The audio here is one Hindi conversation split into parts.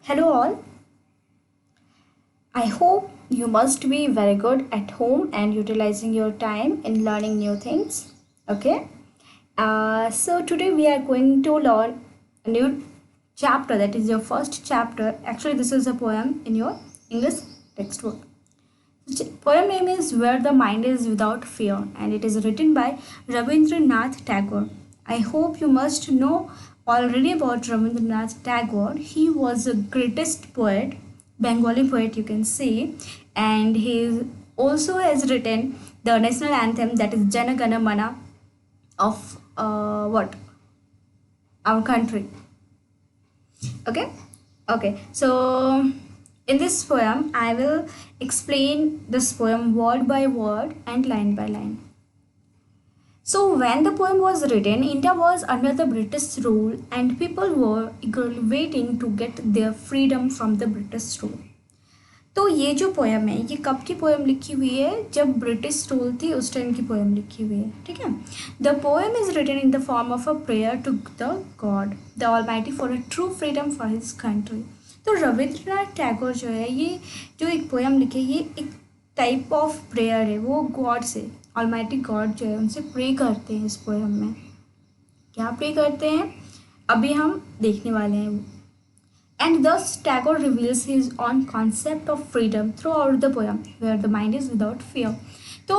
Hello, all. I hope you must be very good at home and utilizing your time in learning new things. Okay. So, today we are going to learn a new chapter, that is your first chapter. Actually, this is a poem in your English textbook. The poem name is Where the Mind is Without Fear, and it is written by Rabindranath Tagore. I hope you must know already about Rabindranath Tagore. He was the greatest poet, Bengali poet, you can say, and he also has written the national anthem, that is Jana Gana Mana of what our country. Okay. Okay, so in this poem I will explain this poem word by word and line by line. So when the poem was written, India was under the British rule and people were eagerly waiting to get their freedom from the British rule. तो ये जो पोएम है ये कब की पोएम लिखी हुई है? जब ब्रिटिश रूल थी उस टाइम की पोएम लिखी हुई है. ठीक है. The poem is written in the form of a prayer to the god the almighty for a true freedom for his country. तो रविंद्रनाथ टैगोर जो है ये जो एक पोएम लिखे ये एक टाइप ऑफ प्रेयर है. वो गॉड से ऑलमाइटी गॉड जो है उनसे प्रे करते हैं. इस पोएम में क्या प्रे करते हैं अभी हम देखने वाले हैं. And thus Tagore reveals his own concept of freedom throughout the poem, where the mind is without fear. तो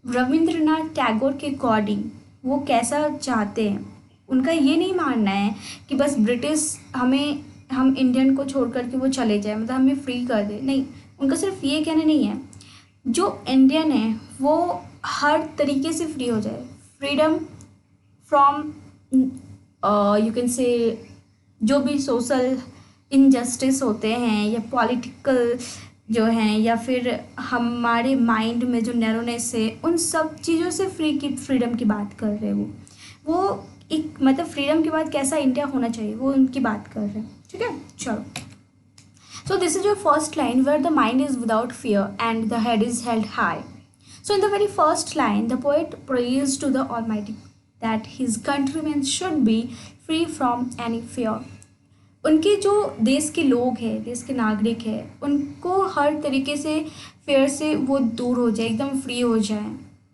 रविंद्रनाथ टैगोर के अकॉर्डिंग वो कैसा चाहते हैं, उनका ये नहीं मानना है कि बस ब्रिटिश हम इंडियन को छोड़ करके वो चले जाए, मतलब हमें फ्री कर दे. नहीं, उनका सिर्फ ये कहना नहीं है जो इंडियन है वो हर तरीके से फ्री हो जाए. Freedom from you can say जो भी सोशल इनजस्टिस होते हैं या पॉलिटिकल जो हैं या फिर हमारे माइंड में जो नैरोनेस है उन सब चीज़ों से फ्रीडम की बात कर रहे हैं. वो एक मतलब फ्रीडम के बाद कैसा इंडिया होना चाहिए वो उनकी बात कर रहे हैं. ठीक है, चलो. So this is your first line, where the mind is without fear and the head is held high. So in the very first line, the poet prays to the Almighty that his countrymen should be free from any fear. उनके जो देश के लोग हैं, देश के नागरिक हैं, उनको हर तरीके से फेयर से वो दूर हो जाए, एकदम फ्री हो जाए.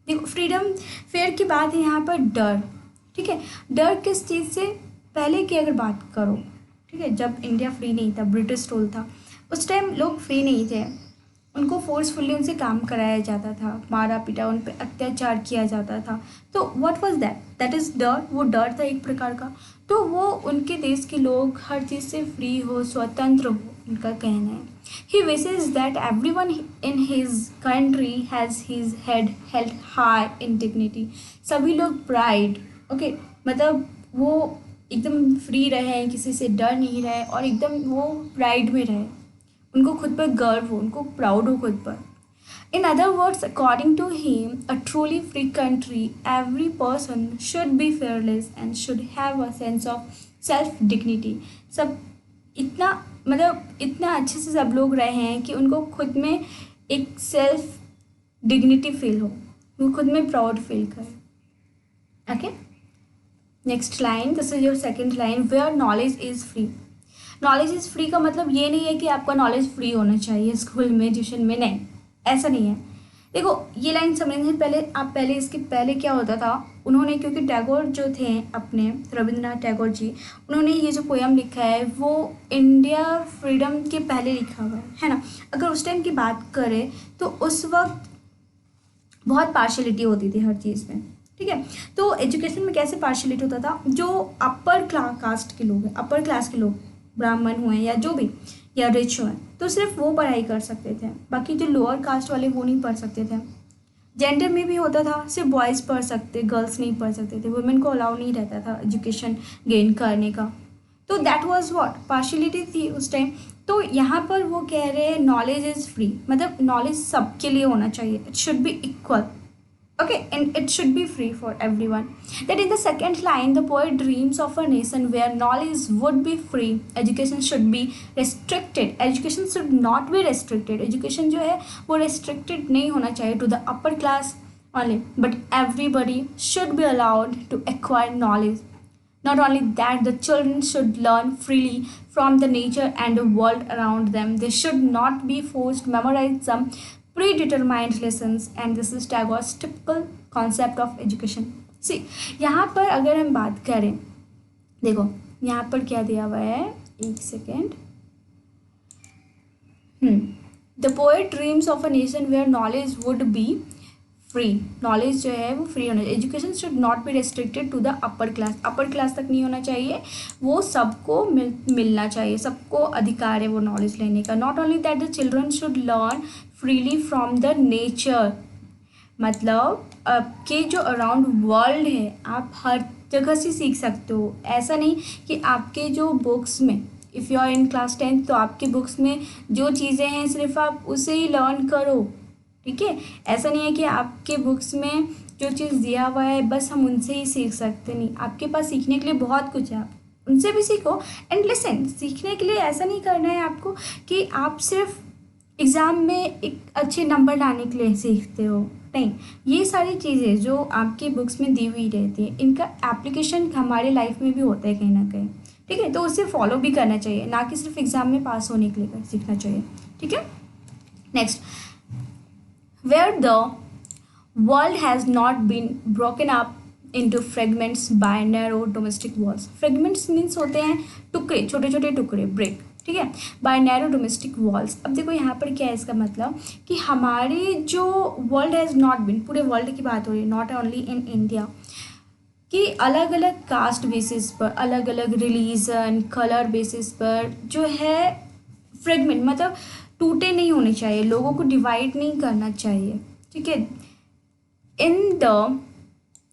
देखो, फ्रीडम फेयर की बात है यहाँ पर डर. ठीक है, डर किस चीज़ से? पहले की अगर बात करो, ठीक है, जब इंडिया फ्री नहीं था, ब्रिटिश रूल था, उस टाइम लोग फ्री नहीं थे. उनको फोर्सफुली उनसे काम कराया जाता था, मारा पीटा, उन पर अत्याचार किया जाता था. तो what was that? That is डर. वो डर था एक प्रकार का. तो वो उनके देश के लोग हर चीज़ से फ्री हो, स्वतंत्र हो, उनका कहना है. ही wishes that everyone in his country has his head held high in dignity. सभी लोग प्राइड, ओके, मतलब वो एकदम फ्री रहे, किसी से डर नहीं रहे और एकदम वो प्राइड में रहे. उनको खुद पर गर्व हो, उनको प्राउड हो खुद पर. In other words, according to him, a truly free country, every person should be fearless and should have a sense of self-dignity. सब इतना मतलब इतना अच्छे से सब लोग रहे हैं कि उनको खुद में एक सेल्फ डिग्निटी फील हो, वो खुद में प्राउड फील करें. Okay, next line, this is your second line, where knowledge is free. Knowledge is free का मतलब ये नहीं है कि आपका नॉलेज फ्री होना चाहिए स्कूल में, ट्यूशन में, नहीं, ऐसा नहीं है. देखो, ये लाइन समझने से पहले आप पहले इसके पहले क्या होता था, उन्होंने, क्योंकि टैगोर जो थे अपने रविंद्रनाथ टैगोर जी, उन्होंने ये जो पोएम लिखा है वो इंडिया फ्रीडम के पहले लिखा हुआ है ना. अगर उस टाइम की बात करें तो उस वक्त बहुत पार्शलिटी होती थी हर चीज़ में. ठीक है, तो एजुकेशन में कैसे पार्शलिटी होता था? जो अपर कास्ट के लोग हैं, अपर क्लास के लोग, ब्राह्मण हुए या जो भी, या रिच हुए, तो सिर्फ वो पढ़ाई कर सकते थे. बाकी जो लोअर कास्ट वाले वो नहीं पढ़ सकते थे. जेंडर में भी होता था, सिर्फ बॉयज़ पढ़ सकते, गर्ल्स नहीं पढ़ सकते थे. वुमेन को अलाउ नहीं रहता था एजुकेशन गेन करने का. तो दैट वाज व्हाट पार्शलिटी थी उस टाइम. तो यहाँ पर वो कह रहे हैं नॉलेज इज़ फ्री, मतलब नॉलेज सबके लिए होना चाहिए. It should be equal. Okay, and it should be free for everyone. That in the second line, the poet dreams of a nation where knowledge would be free. Education should be restricted. Education should not be restricted. Education जो है वो restricted नहीं होना चाहिए to the upper class only, but everybody should be allowed to acquire knowledge. Not only that, the children should learn freely from the nature and the world around them. They should not be forced to memorize some predetermined lessons, and this is Tagore's typical concept of education. See, यहाँ पर अगर हम बात करें, देखो यहाँ पर क्या दिया हुआ है, एक second. The poet dreams of a nation where knowledge would be free. Knowledge जो है वो फ्री होना चाहिए. Education should not be restricted to the upper class. Upper class तक नहीं होना चाहिए, वो सबको मिलना चाहिए, सबको अधिकार है वो नॉलेज लेने का. Not only that, the children should learn freely from the nature. मतलब आपके जो अराउंड वर्ल्ड है आप हर जगह से सीख सकते हो. ऐसा नहीं कि आपके जो बुक्स में, if you are in class 10 तो आपके बुक्स में जो चीज़ें हैं सिर्फ आप उसे ही लर्न करो. ठीक है, ऐसा नहीं है कि आपके बुक्स में जो चीज़ दिया हुआ है बस हम उनसे ही सीख सकते. नहीं, आपके पास सीखने के लिए बहुत कुछ है, आप उनसे भी सीखो. एंड लिसन, सीखने के लिए ऐसा नहीं करना है आपको कि आप सिर्फ एग्ज़ाम में एक अच्छे नंबर लाने के लिए सीखते हो. नहीं, ये सारी चीज़ें जो आपके बुक्स में दी हुई रहती है इनका एप्लीकेशन हमारे लाइफ में भी होता है कहीं ना कहीं. ठीक है, तो उसे फॉलो भी करना चाहिए, ना कि सिर्फ एग्ज़ाम में पास होने के लिए सीखना चाहिए. ठीक है, next. Where the world has not been broken up into fragments by narrow domestic walls. Fragments means होते हैं टुकड़े, छोटे छोटे टुकड़े, ब्रेक. ठीक है, by narrow domestic walls. अब देखो यहाँ पर क्या है इसका मतलब कि हमारे जो वर्ल्ड हैज़ नॉट बीन, पूरे वर्ल्ड की बात हो रही है, नॉट ओनली इन इंडिया, कि अलग अलग कास्ट बेसिस पर, अलग अलग रिलीजन, कलर बेसिस पर जो है फ्रेगमेंट, मतलब टूटे नहीं होने चाहिए, लोगों को डिवाइड नहीं करना चाहिए. ठीक है, in the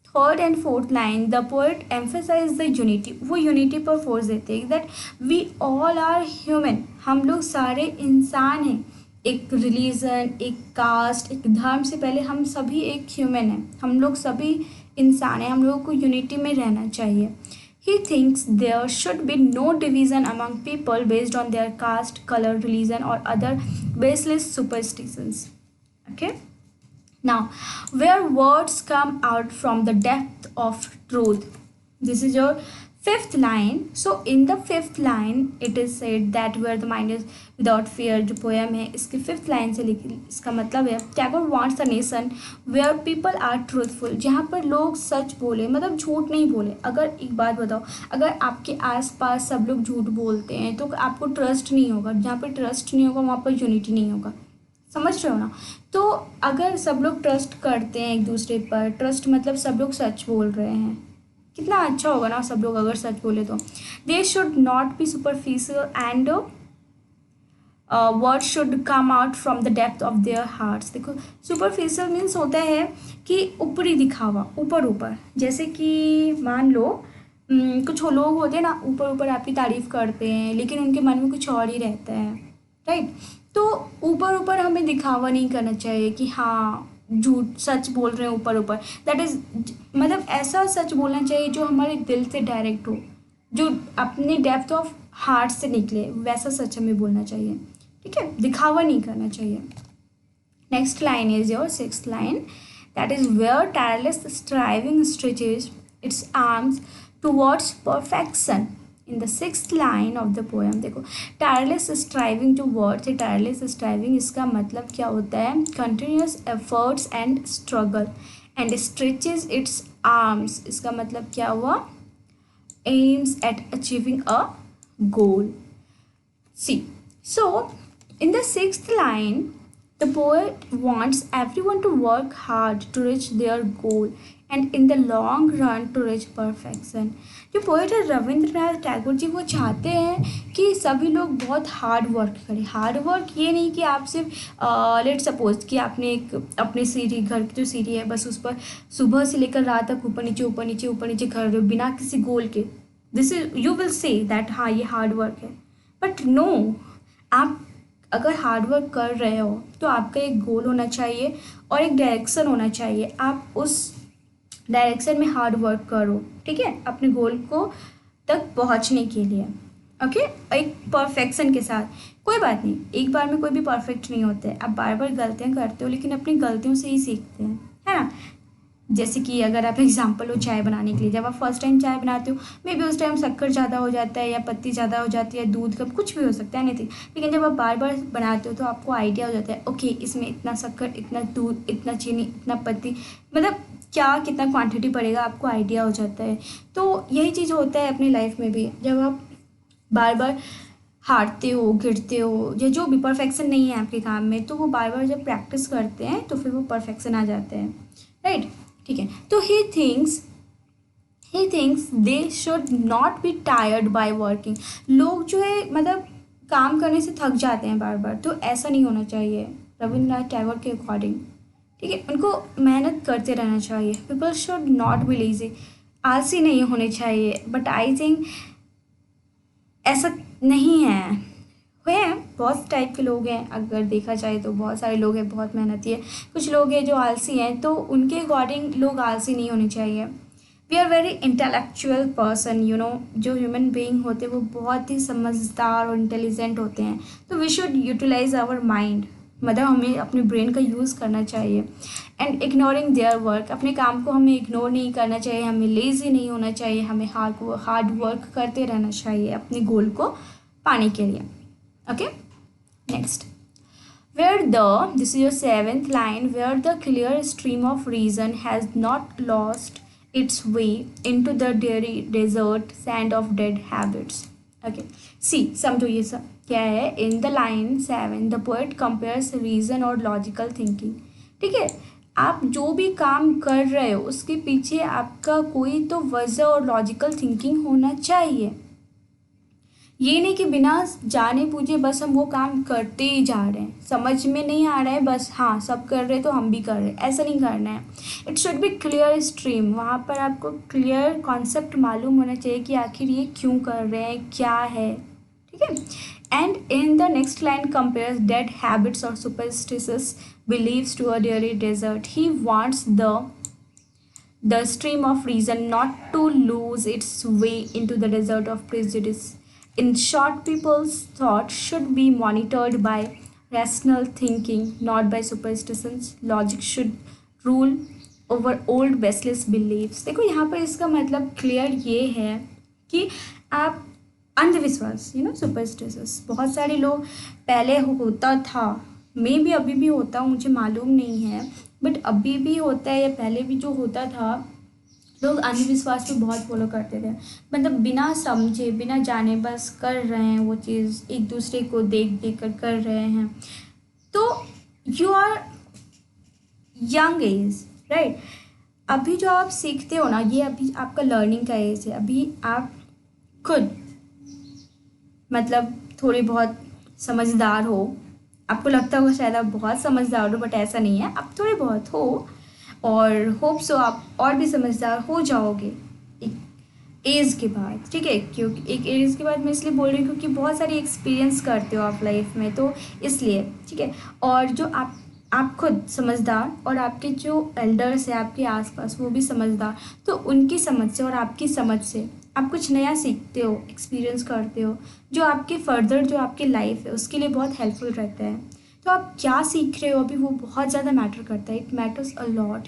third and fourth line the poet emphasise the unity. वो यूनिटी पर फोर्स देते हैं that we all are human. हम लोग सारे इंसान हैं. एक रिलीजन, एक कास्ट, एक धर्म से पहले हम सभी एक ह्यूमन हैं, हम लोग सभी इंसान हैं. हम लोगों को यूनिटी में रहना चाहिए. He thinks there should be no division among people based on their caste, color, religion or other baseless superstitions. Okay? Now, where words come out from the depth of truth. This is your fifth line. So in the fifth line it is said that where the mind is without fear. जो पोएम है इसके फिफ्थ लाइन से लिखी, इसका मतलब है Tagore wants a nation where people are truthful. जहाँ पर लोग सच बोले, मतलब झूठ नहीं बोले. अगर एक बात बताओ, अगर आपके आसपास सब लोग झूठ बोलते हैं तो आपको ट्रस्ट नहीं होगा. जहाँ पर ट्रस्ट नहीं होगा वहाँ पर यूनिटी नहीं होगा. समझ रहे हो ना? तो अगर सब लोग ट्रस्ट करते हैं एक दूसरे पर, ट्रस्ट मतलब सब लोग सच बोल रहे हैं, कितना अच्छा होगा ना सब लोग अगर सच बोले तो. They should not B superficial and word should come out from the depth of their hearts. देखो, सुपरफिशियल मीन्स होता है कि ऊपरी दिखावा, ऊपर ऊपर. जैसे कि मान लो कुछ लोग होते हैं ना, ऊपर ऊपर आपकी तारीफ़ करते हैं लेकिन उनके मन में कुछ और ही रहता है. राइट, तो ऊपर ऊपर हमें दिखावा नहीं करना चाहिए कि हाँ झूठ सच बोल रहे हैं ऊपर ऊपर. दैट इज़, मतलब ऐसा सच बोलना चाहिए जो हमारे दिल से डायरेक्ट हो, जो अपने डेप्थ ऑफ हार्ट से निकले, वैसा सच हमें बोलना चाहिए. ठीक है, दिखावा नहीं करना चाहिए. Next line is your sixth line. That is where tireless striving stretches its arms towards perfection. In the sixth line of the poem देखो, टायरलेस स्ट्राइविंग जो वर्ड्स है, टायरलेस स्ट्राइविंग इसका मतलब क्या होता है? Continuous efforts and struggle. And stretches its arms इसका मतलब क्या हुआ? Aims at achieving a goal. See, so in the sixth line the poet wants everyone to work hard to reach their goal and in the long run to reach perfection. जो पोएट है रविंद्रनाथ टैगोर जी, वो चाहते हैं कि सभी लोग बहुत हार्ड वर्क करें. हार्ड वर्क ये नहीं कि आप सिर्फ लेट सपोज कि आपने एक अपने सीढ़ी, घर की जो सीढ़ी है बस उस पर सुबह से लेकर रात तक ऊपर नीचे ऊपर नीचे ऊपर नीचे कर रहे हो बिना किसी गोल के. This is, you will say that हाँ ये हार्ड वर्क है, बट नो, आप अगर हार्ड वर्क कर रहे हो तो आपका एक गोल होना चाहिए और एक डायरेक्शन होना चाहिए. आप उस डायरेक्शन में हार्ड वर्क करो. ठीक है, अपने गोल को तक पहुंचने के लिए. ओके, एक परफेक्शन के साथ. कोई बात नहीं, एक बार में कोई भी परफेक्ट नहीं होता है. आप बार बार गलतियां करते हो लेकिन अपनी गलतियों से ही सीखते हैं, है ना? जैसे कि अगर आप एग्जांपल हो चाय बनाने के लिए, जब आप फर्स्ट टाइम चाय बनाते हो मे बी उस टाइम शक्कर ज़्यादा हो जाता है या पत्ती ज़्यादा हो जाती है, दूध कम, कुछ भी हो सकता है एनीथिंग। लेकिन जब आप बार बार बनाते हो तो आपको आइडिया हो जाता है, ओके इसमें इतना शक्कर, इतना दूध, इतना चीनी, इतना पत्ती, मतलब क्या कितना क्वांटिटी पड़ेगा आपको आइडिया हो जाता है। तो यही चीज़ होता है अपनी लाइफ में भी, जब आप बार बार हारते हो, गिरते हो, या जो भी परफेक्शन नहीं है आपके काम में, तो वो बार बार जब प्रैक्टिस करते हैं तो फिर वो परफेक्शन आ जाते हैं, राइट। ठीक है, तो he thinks they should not be tired by working. लोग जो है मतलब काम करने से थक जाते हैं बार बार, तो ऐसा नहीं होना चाहिए रविन्द्रनाथ टैगोर के अकॉर्डिंग। ठीक है, उनको मेहनत करते रहना चाहिए। People should not be lazy, आलसी नहीं होने चाहिए। बट आई थिंक ऐसा नहीं है, हुए हैं बहुत टाइप के लोग हैं, अगर देखा जाए तो बहुत सारे लोग हैं बहुत मेहनती है, कुछ लोग हैं जो आलसी हैं, तो उनके अकॉर्डिंग लोग आलसी नहीं होने चाहिए। We are very intellectual person, you know, जो ह्यूमन बीइंग होते हैं वो बहुत ही समझदार और इंटेलिजेंट होते हैं। तो we should utilise our mind, मतलब हमें अपने ब्रेन का यूज़ करना चाहिए। एंड इग्नोरिंग देयर वर्क, अपने काम को हमें इग्नोर नहीं करना चाहिए, हमें लेज़ी नहीं होना चाहिए, हमें हार्ड वर्क करते रहना चाहिए अपने गोल को पाने के लिए। Okay, next, where the, this is your seventh line, where the clear stream of reason has not lost its way into the dreary desert sand of dead habits. Okay, see, समझो ये सब क्या है। In the line 7 the poet compares reason और लॉजिकल थिंकिंग। ठीक है, आप जो भी काम कर रहे हो उसके पीछे आपका कोई तो वजह और लॉजिकल थिंकिंग होना चाहिए। ये नहीं कि बिना जाने पूछे बस हम वो काम करते ही जा रहे हैं, समझ में नहीं आ रहा है बस हाँ सब कर रहे हैं तो हम भी कर रहे हैं, ऐसा नहीं करना है। It should be clear stream, वहाँ पर आपको क्लियर कॉन्सेप्ट मालूम होना चाहिए कि आखिर ये क्यों कर रहे हैं, क्या है। ठीक है, and in the next line compares dead habits और superstitious beliefs to a dreary desert. He wants the stream of reason not to lose its way into the desert of prejudice. In short, people's thought should be monitored by rational thinking, not by superstitions. Logic should rule over old baseless beliefs. देखो यहाँ पर इसका मतलब क्लियर ये है कि आप अंधविश्वास, सुपरस्टिशस, बहुत सारे लोग पहले होता था, मे भी अभी भी होता, मुझे मालूम नहीं है, बट अभी भी होता है या पहले भी जो होता था, लोग अंधविश्वास को बहुत फॉलो करते थे। मतलब बिना समझे बिना जाने बस कर रहे हैं वो चीज़, एक दूसरे को देख देख कर रहे हैं। तो you are young age, right. अभी जो आप सीखते हो ना, ये अभी आपका लर्निंग का एज है। अभी आप खुद मतलब थोड़े बहुत समझदार हो, आपको लगता होगा शायद आप बहुत समझदार हो, बट ऐसा नहीं है, आप थोड़े बहुत हो, और होप सो आप और भी समझदार हो जाओगे एक एज के बाद। ठीक है, क्योंकि एक एज के बाद मैं इसलिए बोल रही हूँ क्योंकि बहुत सारी एक्सपीरियंस करते हो आप लाइफ में, तो इसलिए। ठीक है, और जो आप खुद समझदार और आपके जो एल्डर्स हैं आपके आसपास वो भी समझदार, तो उनकी समझ से और आपकी समझ से आप कुछ नया सीखते हो, एक्सपीरियंस करते हो, जो आपके फर्दर जो आपकी लाइफ है उसके लिए बहुत हेल्पफुल रहता है। तो आप क्या सीख रहे हो अभी वो बहुत ज़्यादा मैटर करता है, इट मैटर्स अ लॉट,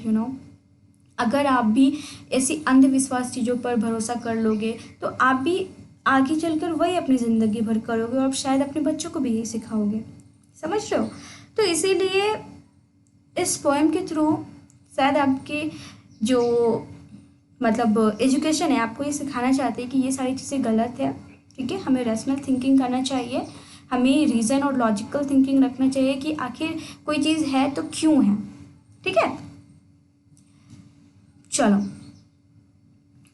अगर आप भी ऐसी अंधविश्वास चीज़ों पर भरोसा कर लोगे तो आप भी आगे चलकर वही अपनी ज़िंदगी भर करोगे और शायद अपने बच्चों को भी यही सिखाओगे। समझ रहे हो? तो इसीलिए इस पोएम के थ्रू शायद आपके जो मतलब एजुकेशन है आपको ये सिखाना चाहते हैं कि ये सारी चीज़ें गलत है। ठीक है, हमें रैशनल थिंकिंग करना चाहिए, हमें रीज़न और लॉजिकल थिंकिंग रखना चाहिए कि आखिर कोई चीज़ है तो क्यों है। ठीक है, चलो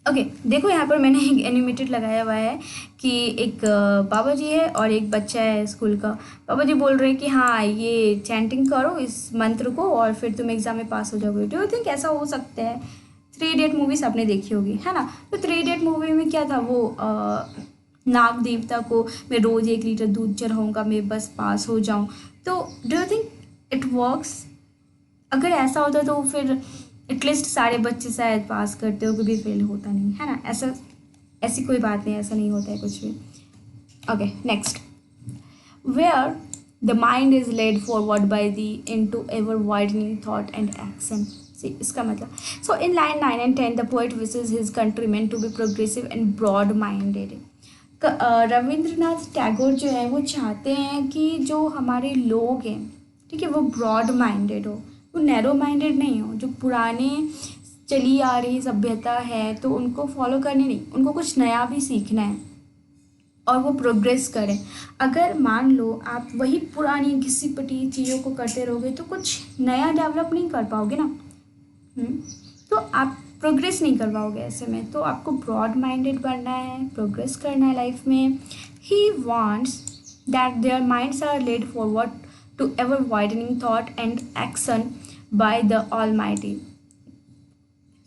ओके। देखो यहाँ पर मैंने एक एनिमेटेड लगाया हुआ है कि एक बाबा जी है और एक बच्चा है स्कूल का। बाबा जी बोल रहे हैं कि हाँ ये चैंटिंग करो इस मंत्र को और फिर तुम एग्ज़ाम में पास हो जाओगे। डू यू थिंक ऐसा हो सकता है? 3 इडियट मूवीज आपने देखी होगी, है ना? तो 3 इडियट मूवी में क्या था, वो नाग देवता को मैं रोज़ 1 लीटर दूध चढ़ाऊँगा, मैं बस पास हो जाऊँ। तो do you think it works? अगर ऐसा होता तो फिर एटलीस्ट सारे बच्चे शायद पास करते हो, कभी फेल होता नहीं, है ना? ऐसी कोई बात नहीं, ऐसा नहीं होता है कुछ भी। Okay, next, where the mind is led forward by the into ever widening thought and action. इसका मतलब। So in line 9 and 10 the poet wishes his countrymen to be progressive and broad minded. Rabindranath Tagore जो है वो चाहते हैं कि जो हमारे लोग हैं, ठीक है, वो ब्रॉड माइंडेड हो, वो नैरो माइंडेड नहीं हो। जो पुराने चली आ रही सभ्यता है तो उनको फॉलो करनी नहीं, उनको कुछ नया भी सीखना है और वो प्रोग्रेस करें। अगर मान लो आप वही पुरानी घिसी पिटी चीज़ों को करते रहोगे तो कुछ नया डेवलप नहीं कर पाओगे ना। तो आप प्रोग्रेस नहीं कर पाओगे ऐसे में। तो आपको ब्रॉड माइंडेड बनना है, प्रोग्रेस करना है लाइफ में। He wants that their minds are led forward to ever widening thought and action by the almighty.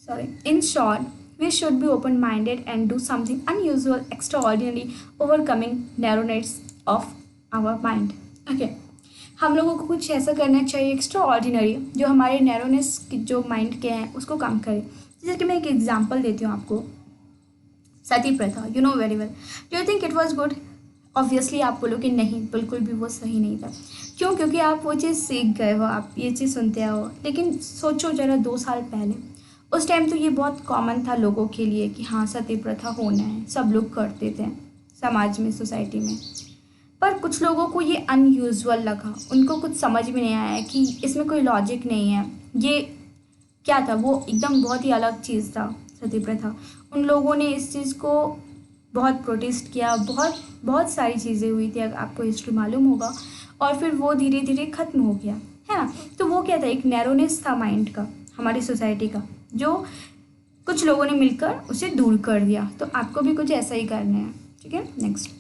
Sorry. In short, we should be open-minded and do something unusual, extraordinary, overcoming narrowness of our mind. Okay. हम लोगों को कुछ ऐसा करना चाहिए एक्स्ट्रा ऑर्डिनरी जो हमारे नैरोनेस जो माइंड के हैं उसको कम करे। जैसे कि मैं एक एग्जांपल देती हूँ आपको, सती प्रथा, you know very well. Do you think it was good? Obviously आप बोलोगे नहीं, बिल्कुल भी वो सही नहीं था। क्यों? क्योंकि आप वो चीज़ सीख गए हो, आप ये चीज़ सुनते हो। लेकिन सोचो ज़रा 2 साल पहले, उस टाइम तो ये बहुत कॉमन था लोगों के लिए कि हाँ सती प्रथा होना है, सब लोग करते थे समाज में, सोसाइटी में। पर कुछ लोगों को ये अनयूजुअल लगा, उनको कुछ समझ में नहीं आया कि इसमें कोई लॉजिक नहीं है, ये क्या था, वो एकदम बहुत ही अलग चीज़ था सती प्रथा। उन लोगों ने इस चीज़ को बहुत प्रोटेस्ट किया, बहुत बहुत सारी चीज़ें हुई थी, आपको हिस्ट्री मालूम होगा। और फिर वो धीरे धीरे ख़त्म हो गया, है ना। तो वो क्या था, एक नैरोनेस था माइंड का, हमारी सोसाइटी का, जो कुछ लोगों ने मिलकर उसे दूर कर दिया। तो आपको भी कुछ ऐसा ही करना है, ठीक है। Next,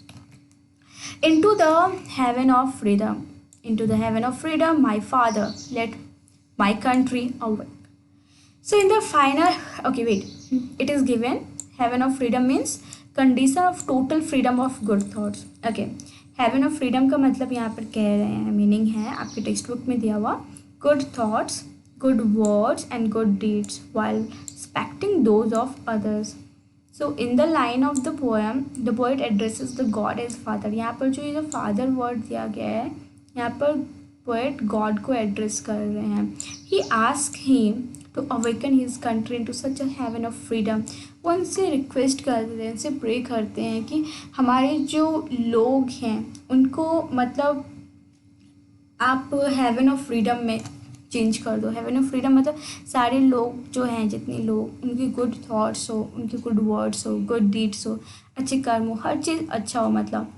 into the heaven of freedom, into the heaven of freedom my father let my country awake. So in the final, okay wait, it is given heaven of freedom means condition of total freedom of good thoughts. Okay, heaven of freedom का मतलब यहाँ पर कह रहे हैं, मीनिंग है आपके टेक्स्ट बुक में दिया हुआ, good thoughts, good words and good deeds while respecting those of others. So in the line of the poem, the poet addresses the God as father. यहाँ पर जो ये जो father word दिया गया है, यहाँ पर poet God को address कर रहे हैं। He asks him to awaken his country into such a heaven of freedom. वो उनसे रिक्वेस्ट करते हैं, उनसे प्रे करते हैं कि हमारे जो लोग हैं उनको मतलब आप हेवन ऑफ फ्रीडम में चेंज कर दो। हेवन ऑफ फ्रीडम मतलब सारे लोग जो हैं, जितने लोग, उनके गुड थॉट्स हो, उनके गुड वर्ड्स हो, गुड डीड्स हो, अच्छे कर्म हो, हर चीज़ अच्छा हो। मतलब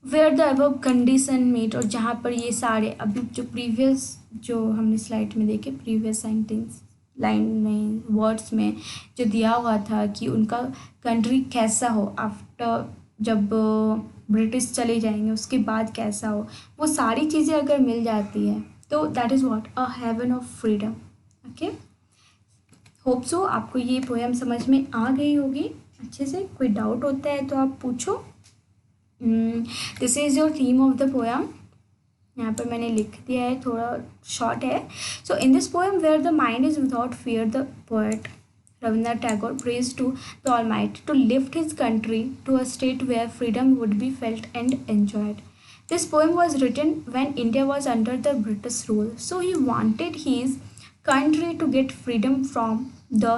where the above condition meet, और जहाँ पर ये सारे अभी जो प्रीवियस जो हमने स्लाइड में देखे, प्रीवियस सेंटेंस लाइन में, वर्ड्स में जो दिया हुआ था कि उनका कंट्री कैसा हो आफ्टर, जब ब्रिटिश चले जाएंगे उसके बाद कैसा हो, वो सारी चीज़ें अगर मिल जाती है तो that is what a heaven of freedom. Okay, hope so आपको ये पोएम समझ में आ गई होगी अच्छे से। कोई डाउट होता है तो आप पूछो। This is your theme of the poem, यहाँ पर मैंने लिख दिया है, थोड़ा शॉर्ट है। So in this poem where the mind is without fear, the poet Rabindranath Tagore prays to the Almighty to lift his country to a state where freedom would be felt and enjoyed. This poem was written when India was under the British rule, so he wanted his country to get freedom from the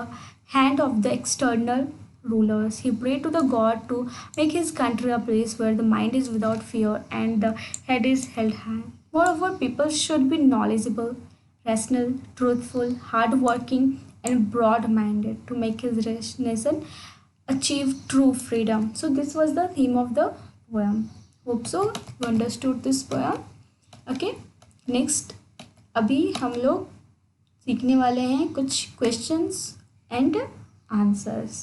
hand of the external rulers. He prayed to the God to make his country a place where the mind is without fear and the head is held high. Moreover, people should be knowledgeable, rational, truthful, hardworking, and broad-minded to make his nation achieve true freedom. So this was the theme of the poem. Hope so you understood this poem. Okay, next अभी हम लोग सीखने वाले हैं कुछ questions and answers.